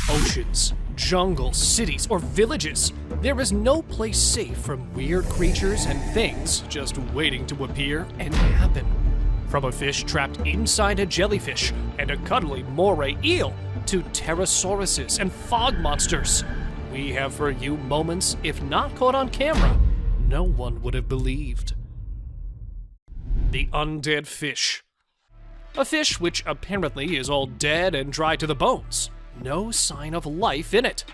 Oceans, jungles, cities, or villages, there is no place safe from weird creatures and things just waiting to appear and happen. From a fish trapped inside a jellyfish and a cuddly moray eel to pterosauruses and fog monsters, we have for you moments, if not caught on camera, no one would have believed. The undead fish. A fish which apparently is all dead and dry to the bones. No sign of life in it.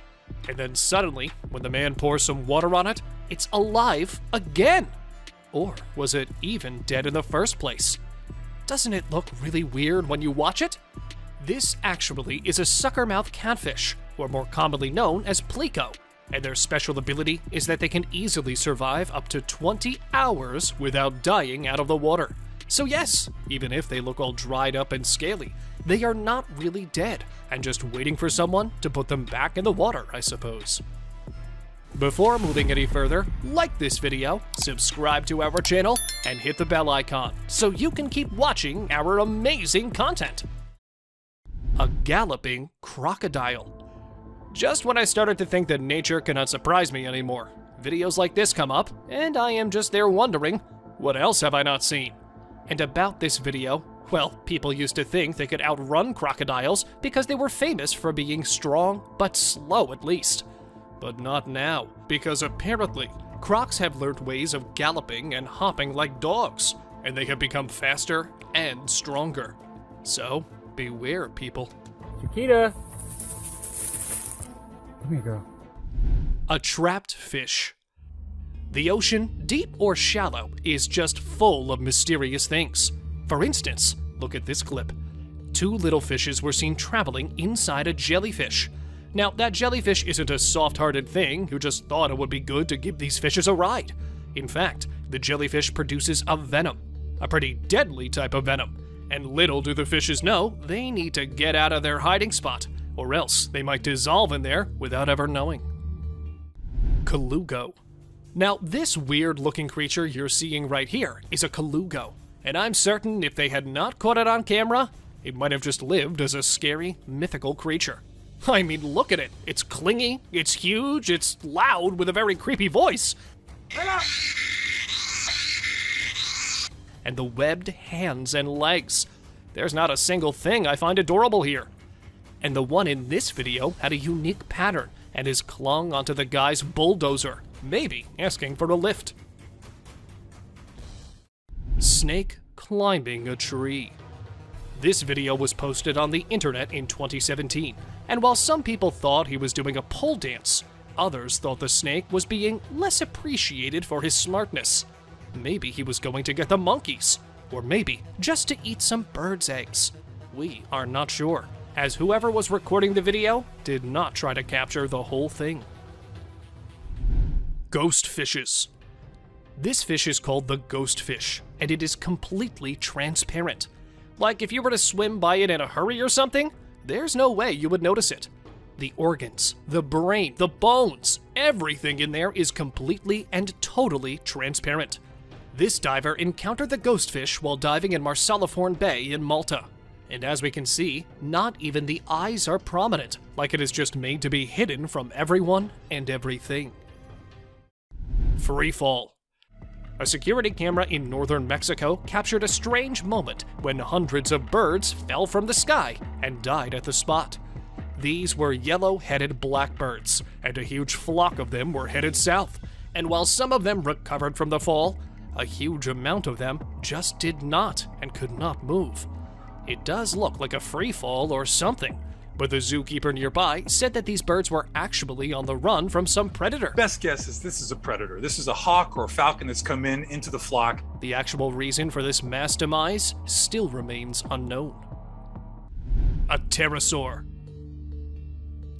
And then suddenly, when the man pours some water on it, it's alive again. Or was it even dead in the first place? Doesn't it look really weird when you watch it? This actually is a suckermouth catfish, or more commonly known as pleco, and their special ability is that they can easily survive up to 20 hours without dying out of the water. So yes, even if they look all dried up and scaly, they are not really dead, and just waiting for someone to put them back in the water, I suppose. Before moving any further, like this video, subscribe to our channel, and hit the bell icon so you can keep watching our amazing content. A galloping crocodile. Just when I started to think that nature cannot surprise me anymore, videos like this come up, and I am just there wondering, what else have I not seen? And about this video, well, people used to think they could outrun crocodiles because they were famous for being strong, but slow at least. But not now, because apparently, crocs have learned ways of galloping and hopping like dogs, and they have become faster and stronger. So, beware, people. Chiquita! Come here, girl. A trapped fish. The ocean, deep or shallow, is just full of mysterious things. For instance, look at this clip. Two little fishes were seen traveling inside a jellyfish. Now, that jellyfish isn't a soft-hearted thing who just thought it would be good to give these fishes a ride. In fact, the jellyfish produces a venom, a pretty deadly type of venom. And little do the fishes know, they need to get out of their hiding spot, or else they might dissolve in there without ever knowing. Colugo. Now, this weird-looking creature you're seeing right here is a colugo, and I'm certain if they had not caught it on camera, it might have just lived as a scary, mythical creature. I mean, look at it. It's clingy, it's huge, it's loud with a very creepy voice. And the webbed hands and legs. There's not a single thing I find adorable here. And the one in this video had a unique pattern and is clung onto the guy's bulldozer, maybe asking for a lift. Snake climbing a tree. This video was posted on the internet in 2017, and while some people thought he was doing a pole dance, others thought the snake was being less appreciated for his smartness. Maybe he was going to get the monkeys, or maybe just to eat some birds' eggs. We are not sure, as whoever was recording the video did not try to capture the whole thing. Ghost fishes. This fish is called the ghost fish, and it is completely transparent. Like if you were to swim by it in a hurry or something, there's no way you would notice it. The organs, the brain, the bones, everything in there is completely and totally transparent. This diver encountered the ghost fish while diving in Marsalifhorn Bay in Malta. And as we can see, not even the eyes are prominent, like it is just made to be hidden from everyone and everything. Free fall. A security camera in northern Mexico captured a strange moment when hundreds of birds fell from the sky and died at the spot. These were yellow-headed blackbirds, and a huge flock of them were headed south. And while some of them recovered from the fall, a huge amount of them just did not and could not move. It does look like a free fall or something, but the zookeeper nearby said that these birds were actually on the run from some predator. Best guess is this is a predator. This is a hawk or a falcon that's come into the flock. The actual reason for this mass demise still remains unknown. A pterosaur.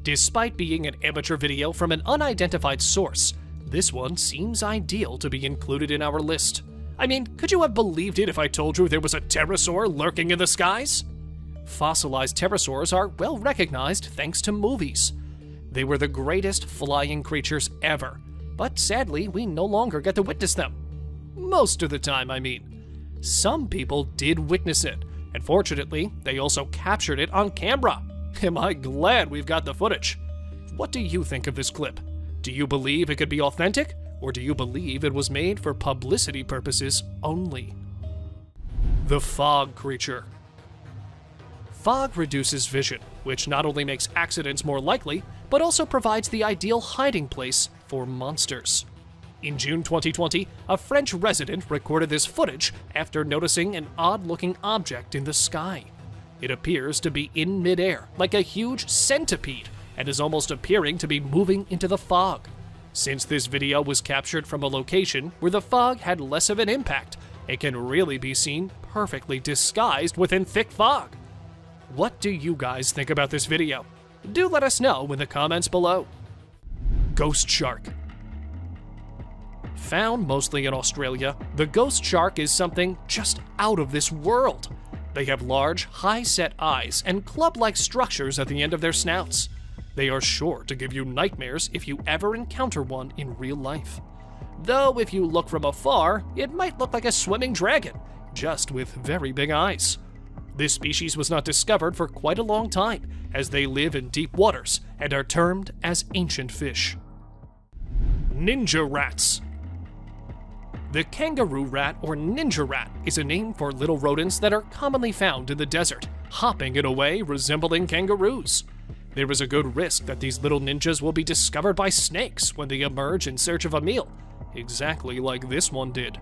Despite being an amateur video from an unidentified source, this one seems ideal to be included in our list. I mean, could you have believed it if I told you there was a pterosaur lurking in the skies? Fossilized pterosaurs are well recognized thanks to movies. They were the greatest flying creatures ever, but sadly we no longer get to witness them. Most of the time, I mean. some people did witness it, and fortunately, they also captured it on camera. Am I glad we've got the footage? What do you think of this clip? Do you believe it could be authentic, or do you believe it was made for publicity purposes only? The fog creature. Fog reduces vision, which not only makes accidents more likely, but also provides the ideal hiding place for monsters. In June 2020, a French resident recorded this footage after noticing an odd-looking object in the sky. It appears to be in midair, like a huge centipede, and is almost appearing to be moving into the fog. Since this video was captured from a location where the fog had less of an impact, it can really be seen perfectly disguised within thick fog. What do you guys think about this video? Do let us know in the comments below. Ghost shark. Found mostly in Australia, the ghost shark is something just out of this world. They have large, high-set eyes and club-like structures at the end of their snouts. They are sure to give you nightmares if you ever encounter one in real life. Though if you look from afar, it might look like a swimming dragon, just with very big eyes. This species was not discovered for quite a long time, as they live in deep waters and are termed as ancient fish. Ninja rats. The kangaroo rat or ninja rat is a name for little rodents that are commonly found in the desert, hopping in a way resembling kangaroos. There is a good risk that these little ninjas will be discovered by snakes when they emerge in search of a meal, exactly like this one did.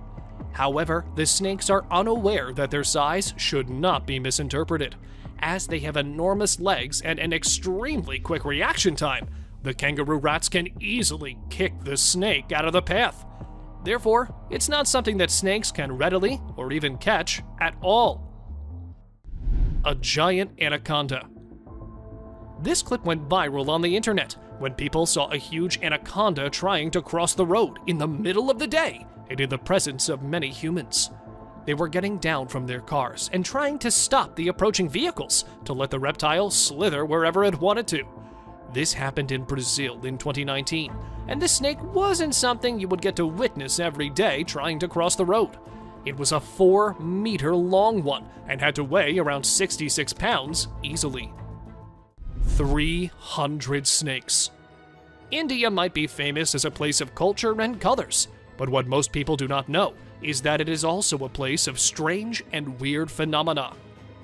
However, the snakes are unaware that their size should not be misinterpreted. As they have enormous legs and an extremely quick reaction time, the kangaroo rats can easily kick the snake out of the path. Therefore, it's not something that snakes can readily or even catch at all. A giant anaconda. This clip went viral on the internet when people saw a huge anaconda trying to cross the road in the middle of the day and in the presence of many humans. They were getting down from their cars and trying to stop the approaching vehicles to let the reptile slither wherever it wanted to. This happened in Brazil in 2019, and this snake wasn't something you would get to witness every day trying to cross the road. It was a 4-meter long one and had to weigh around 66 pounds easily. 300 snakes. India might be famous as a place of culture and colors, but what most people do not know is that it is also a place of strange and weird phenomena.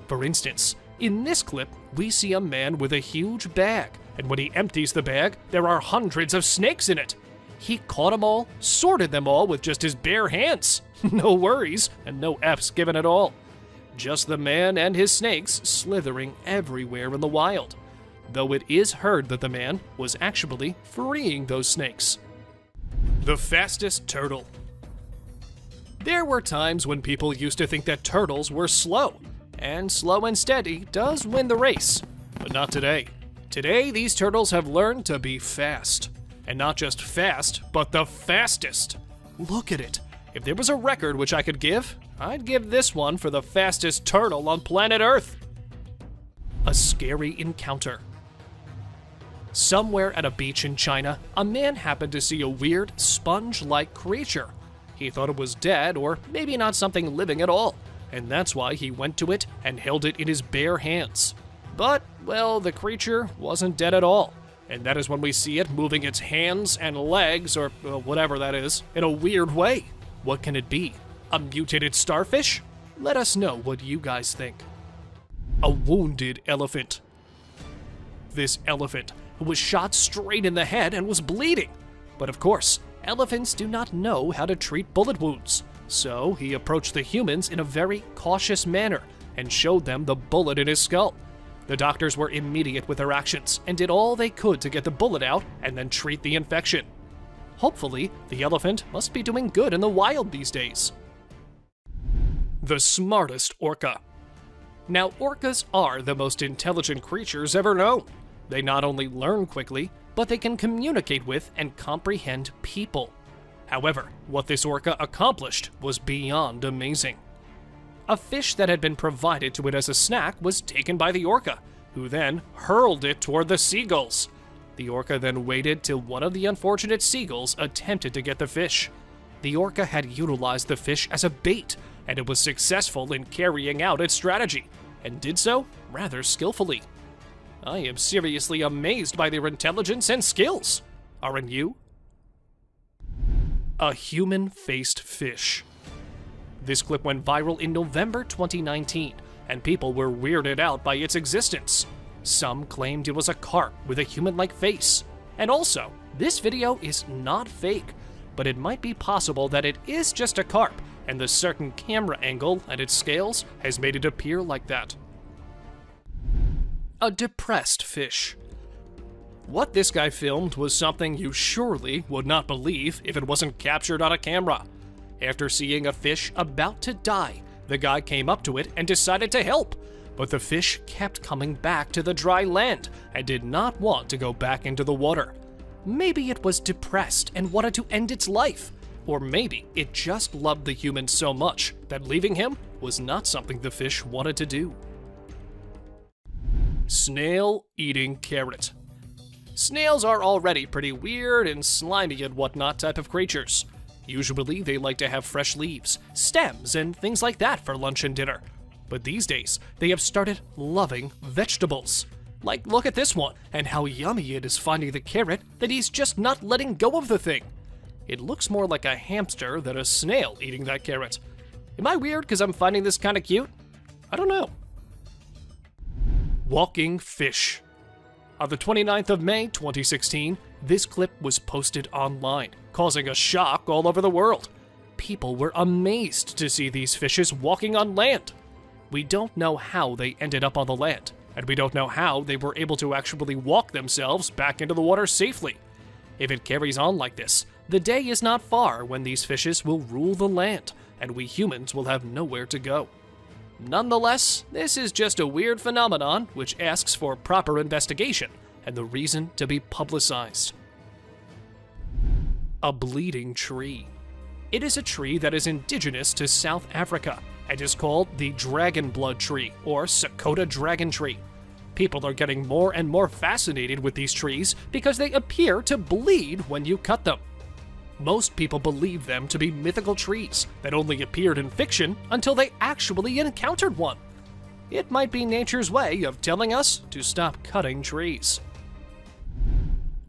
For instance, in this clip, we see a man with a huge bag, and when he empties the bag, there are hundreds of snakes in it. He caught them all, sorted them all with just his bare hands. No worries, and no F's given at all. Just the man and his snakes slithering everywhere in the wild. Though it is heard that the man was actually freeing those snakes. The fastest turtle. There were times when people used to think that turtles were slow, and slow and steady does win the race. But not today. Today, these turtles have learned to be fast. And not just fast, but the fastest. Look at it. If there was a record which I could give, I'd give this one for the fastest turtle on planet Earth. A scary encounter. Somewhere at a beach in China, a man happened to see a weird, sponge-like creature. He thought it was dead, or maybe not something living at all, and that's why he went to it and held it in his bare hands. But, well, the creature wasn't dead at all, and that is when we see it moving its hands and legs, or whatever that is, in a weird way. What can it be? A mutated starfish? Let us know what you guys think. A wounded elephant. This elephant was shot straight in the head and was bleeding. But of course, elephants do not know how to treat bullet wounds. So he approached the humans in a very cautious manner and showed them the bullet in his skull. The doctors were immediate with their actions and did all they could to get the bullet out and then treat the infection. Hopefully, the elephant must be doing good in the wild these days. The smartest orca. Now, orcas are the most intelligent creatures ever known. They not only learn quickly, but they can communicate with and comprehend people. However, what this orca accomplished was beyond amazing. A fish that had been provided to it as a snack was taken by the orca, who then hurled it toward the seagulls. The orca then waited till one of the unfortunate seagulls attempted to get the fish. The orca had utilized the fish as a bait and it was successful in carrying out its strategy, and did so rather skillfully. I am seriously amazed by their intelligence and skills. Aren't you? A human-faced fish. This clip went viral in November 2019, and people were weirded out by its existence. Some claimed it was a carp with a human-like face. And also, this video is not fake, but it might be possible that it is just a carp, and the certain camera angle and its scales has made it appear like that. A depressed fish. What this guy filmed was something you surely would not believe if it wasn't captured on a camera. After seeing a fish about to die, the guy came up to it and decided to help, but the fish kept coming back to the dry land and did not want to go back into the water. Maybe it was depressed and wanted to end its life, or maybe it just loved the human so much that leaving him was not something the fish wanted to do. Snail eating carrot. Snails are already pretty weird and slimy and whatnot type of creatures. Usually they like to have fresh leaves, stems, and things like that for lunch and dinner. But these days, they have started loving vegetables. Like, look at this one, and how yummy it is finding the carrot that he's just not letting go of the thing. It looks more like a hamster than a snail eating that carrot. Am I weird because I'm finding this kind of cute? I don't know. Walking fish. On the 29th of May 2016, this clip was posted online, causing a shock all over the world. People were amazed to see these fishes walking on land. We don't know how they ended up on the land, and we don't know how they were able to actually walk themselves back into the water safely. If it carries on like this, the day is not far when these fishes will rule the land, and we humans will have nowhere to go. Nonetheless, this is just a weird phenomenon which asks for proper investigation and the reason to be publicized. A bleeding tree. It is a tree that is indigenous to South Africa and is called the dragon blood tree or Sakota dragon tree. People are getting more and more fascinated with these trees because they appear to bleed when you cut them. Most people believe them to be mythical trees that only appeared in fiction until they actually encountered one. It might be nature's way of telling us to stop cutting trees.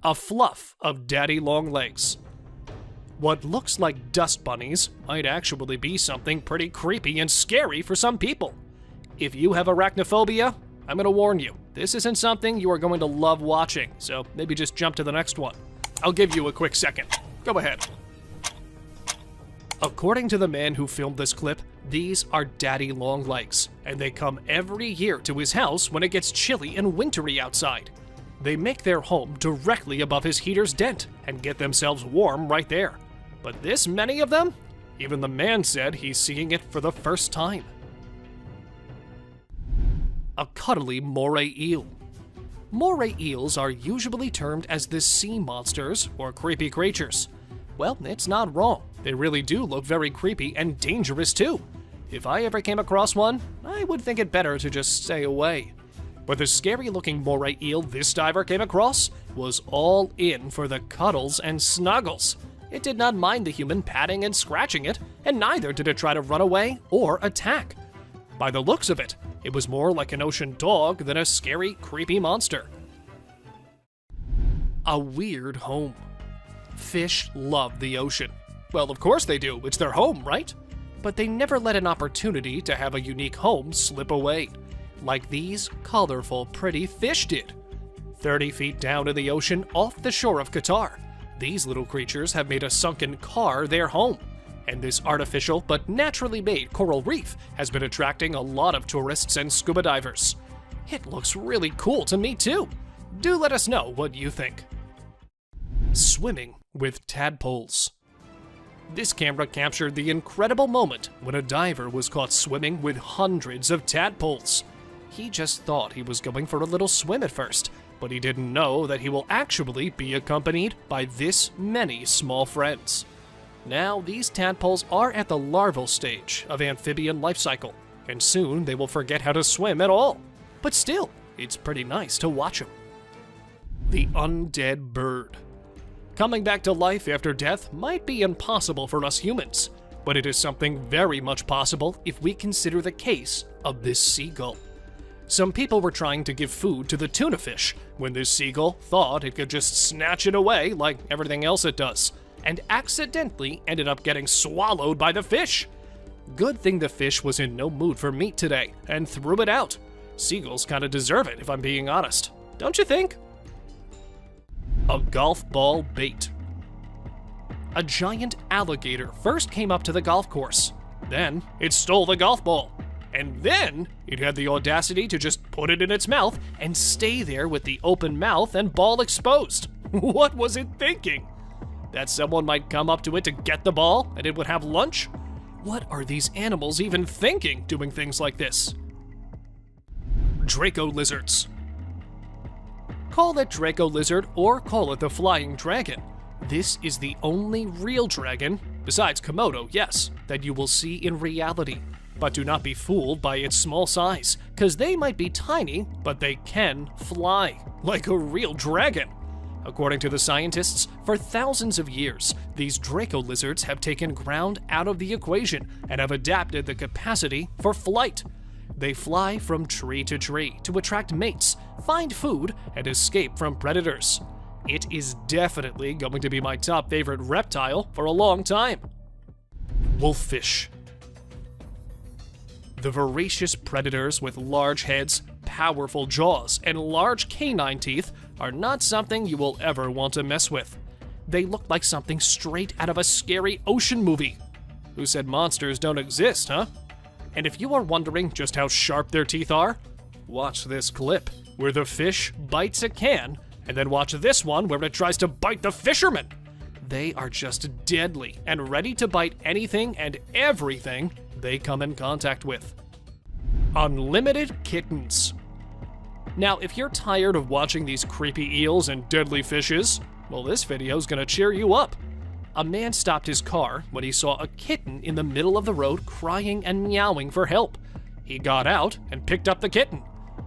A fluff of daddy long legs. What looks like dust bunnies might actually be something pretty creepy and scary for some people. If you have arachnophobia, I'm going to warn you, this isn't something you are going to love watching, so maybe just jump to the next one. I'll give you a quick second. Go ahead. According to the man who filmed this clip, these are daddy long legs, and they come every year to his house when it gets chilly and wintry outside. They make their home directly above his heater's dent and get themselves warm right there. But this many of them? Even the man said he's seeing it for the first time. A cuddly moray eel. Moray eels are usually termed as the sea monsters or creepy creatures. Well, it's not wrong. They really do look very creepy and dangerous too. If I ever came across one, I would think it better to just stay away. But the scary-looking moray eel this diver came across was all in for the cuddles and snuggles. It did not mind the human patting and scratching it, and neither did it try to run away or attack. By the looks of it, it was more like an ocean dog than a scary, creepy monster. A weird home. Fish love the ocean. Well, of course they do, it's their home, right? But they never let an opportunity to have a unique home slip away, like these colorful, pretty fish did. 30 feet down in the ocean off the shore of Qatar, these little creatures have made a sunken car their home. And this artificial but naturally made coral reef has been attracting a lot of tourists and scuba divers. It looks really cool to me too. Do let us know what you think. Swimming with tadpoles. This camera captured the incredible moment when a diver was caught swimming with hundreds of tadpoles. He just thought he was going for a little swim at first, but he didn't know that he will actually be accompanied by this many small friends. Now, these tadpoles are at the larval stage of amphibian life cycle, and soon they will forget how to swim at all. But still, it's pretty nice to watch them. The undead bird. Coming back to life after death might be impossible for us humans, but it is something very much possible if we consider the case of this seagull. Some people were trying to give food to the tuna fish when this seagull thought it could just snatch it away like everything else it does, and accidentally ended up getting swallowed by the fish. Good thing the fish was in no mood for meat today and threw it out. Seagulls kind of deserve it, if I'm being honest. Don't you think? A golf ball bait. A giant alligator first came up to the golf course. Then it stole the golf ball. And then it had the audacity to just put it in its mouth and stay there with the open mouth and ball exposed. What was it thinking? That someone might come up to it to get the ball and it would have lunch? What are these animals even thinking doing things like this? Draco lizards. Call it Draco lizard or call it the flying dragon. This is the only real dragon, besides Komodo, yes, that you will see in reality. But do not be fooled by its small size, because they might be tiny, but they can fly, like a real dragon. According to the scientists, for thousands of years, these Draco lizards have taken ground out of the equation and have adapted the capacity for flight. They fly from tree to tree to attract mates, find food, and escape from predators. It is definitely going to be my top favorite reptile for a long time. Wolffish. The voracious predators with large heads, powerful jaws, and large canine teeth are not something you will ever want to mess with. They look like something straight out of a scary ocean movie. Who said monsters don't exist, huh? And if you are wondering just how sharp their teeth are, watch this clip where the fish bites a can, and then watch this one where it tries to bite the fisherman. They are just deadly and ready to bite anything and everything they come in contact with. Unlimited kittens. Now, if you're tired of watching these creepy eels and deadly fishes, well, this video's gonna cheer you up. A man stopped his car when he saw a kitten in the middle of the road crying and meowing for help. He got out and picked up the kitten.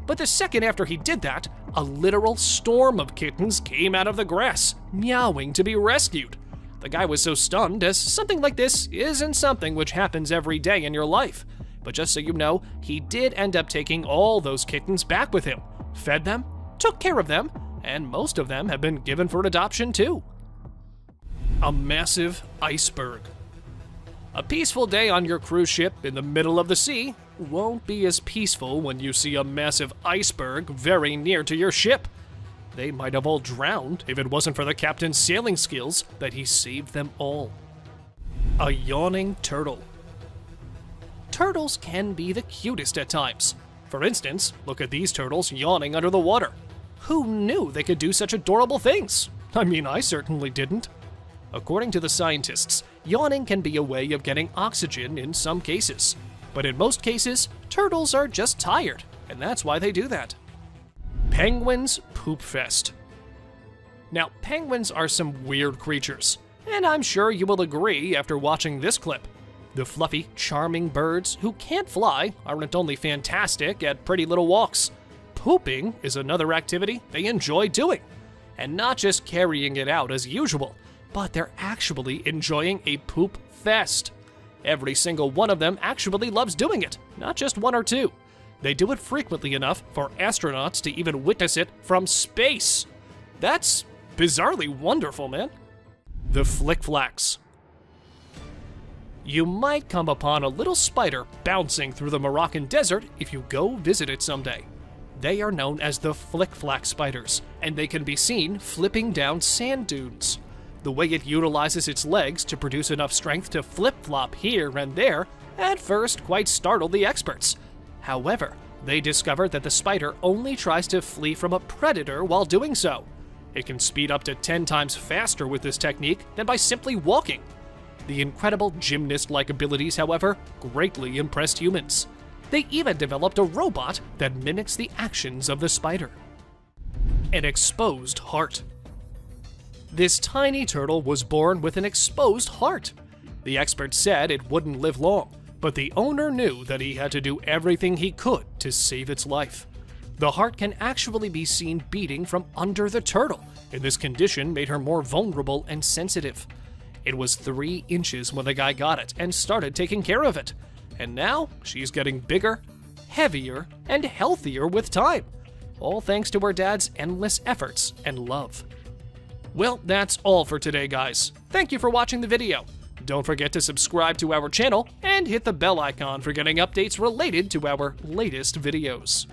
But the second after he did that, a literal storm of kittens came out of the grass, meowing to be rescued. The guy was so stunned, as something like this isn't something which happens every day in your life. But just so you know, he did end up taking all those kittens back with him, fed them, took care of them, and most of them have been given for adoption too. A massive iceberg. A peaceful day on your cruise ship in the middle of the sea won't be as peaceful when you see a massive iceberg very near to your ship. They might have all drowned if it wasn't for the captain's sailing skills that he saved them all. A yawning turtle. Turtles can be the cutest at times. For instance, look at these turtles yawning under the water. Who knew they could do such adorable things? I mean, I certainly didn't. According to the scientists, yawning can be a way of getting oxygen in some cases. But in most cases, turtles are just tired, and that's why they do that. Penguins Poop Fest. Now, penguins are some weird creatures, and I'm sure you will agree after watching this clip. The fluffy, charming birds who can't fly aren't only fantastic at pretty little walks. Pooping is another activity they enjoy doing. And not just carrying it out as usual, but they're actually enjoying a poop fest. Every single one of them actually loves doing it, not just one or two. They do it frequently enough for astronauts to even witness it from space. That's bizarrely wonderful, man. The Flic-Flacs. You might come upon a little spider bouncing through the Moroccan desert if you go visit it someday. They are known as the Flic-Flac spiders, and they can be seen flipping down sand dunes. The way it utilizes its legs to produce enough strength to flip-flop here and there at first quite startled the experts. However, they discovered that the spider only tries to flee from a predator while doing so. It can speed up to 10 times faster with this technique than by simply walking. The incredible gymnast-like abilities, however, greatly impressed humans. They even developed a robot that mimics the actions of the spider. An exposed heart. This tiny turtle was born with an exposed heart. The experts said it wouldn't live long, but the owner knew that he had to do everything he could to save its life. The heart can actually be seen beating from under the turtle, and this condition made her more vulnerable and sensitive. It was 3 inches when the guy got it and started taking care of it. And now she's getting bigger, heavier, and healthier with time, all thanks to her dad's endless efforts and love. Well, that's all for today, guys. Thank you for watching the video. Don't forget to subscribe to our channel and hit the bell icon for getting updates related to our latest videos.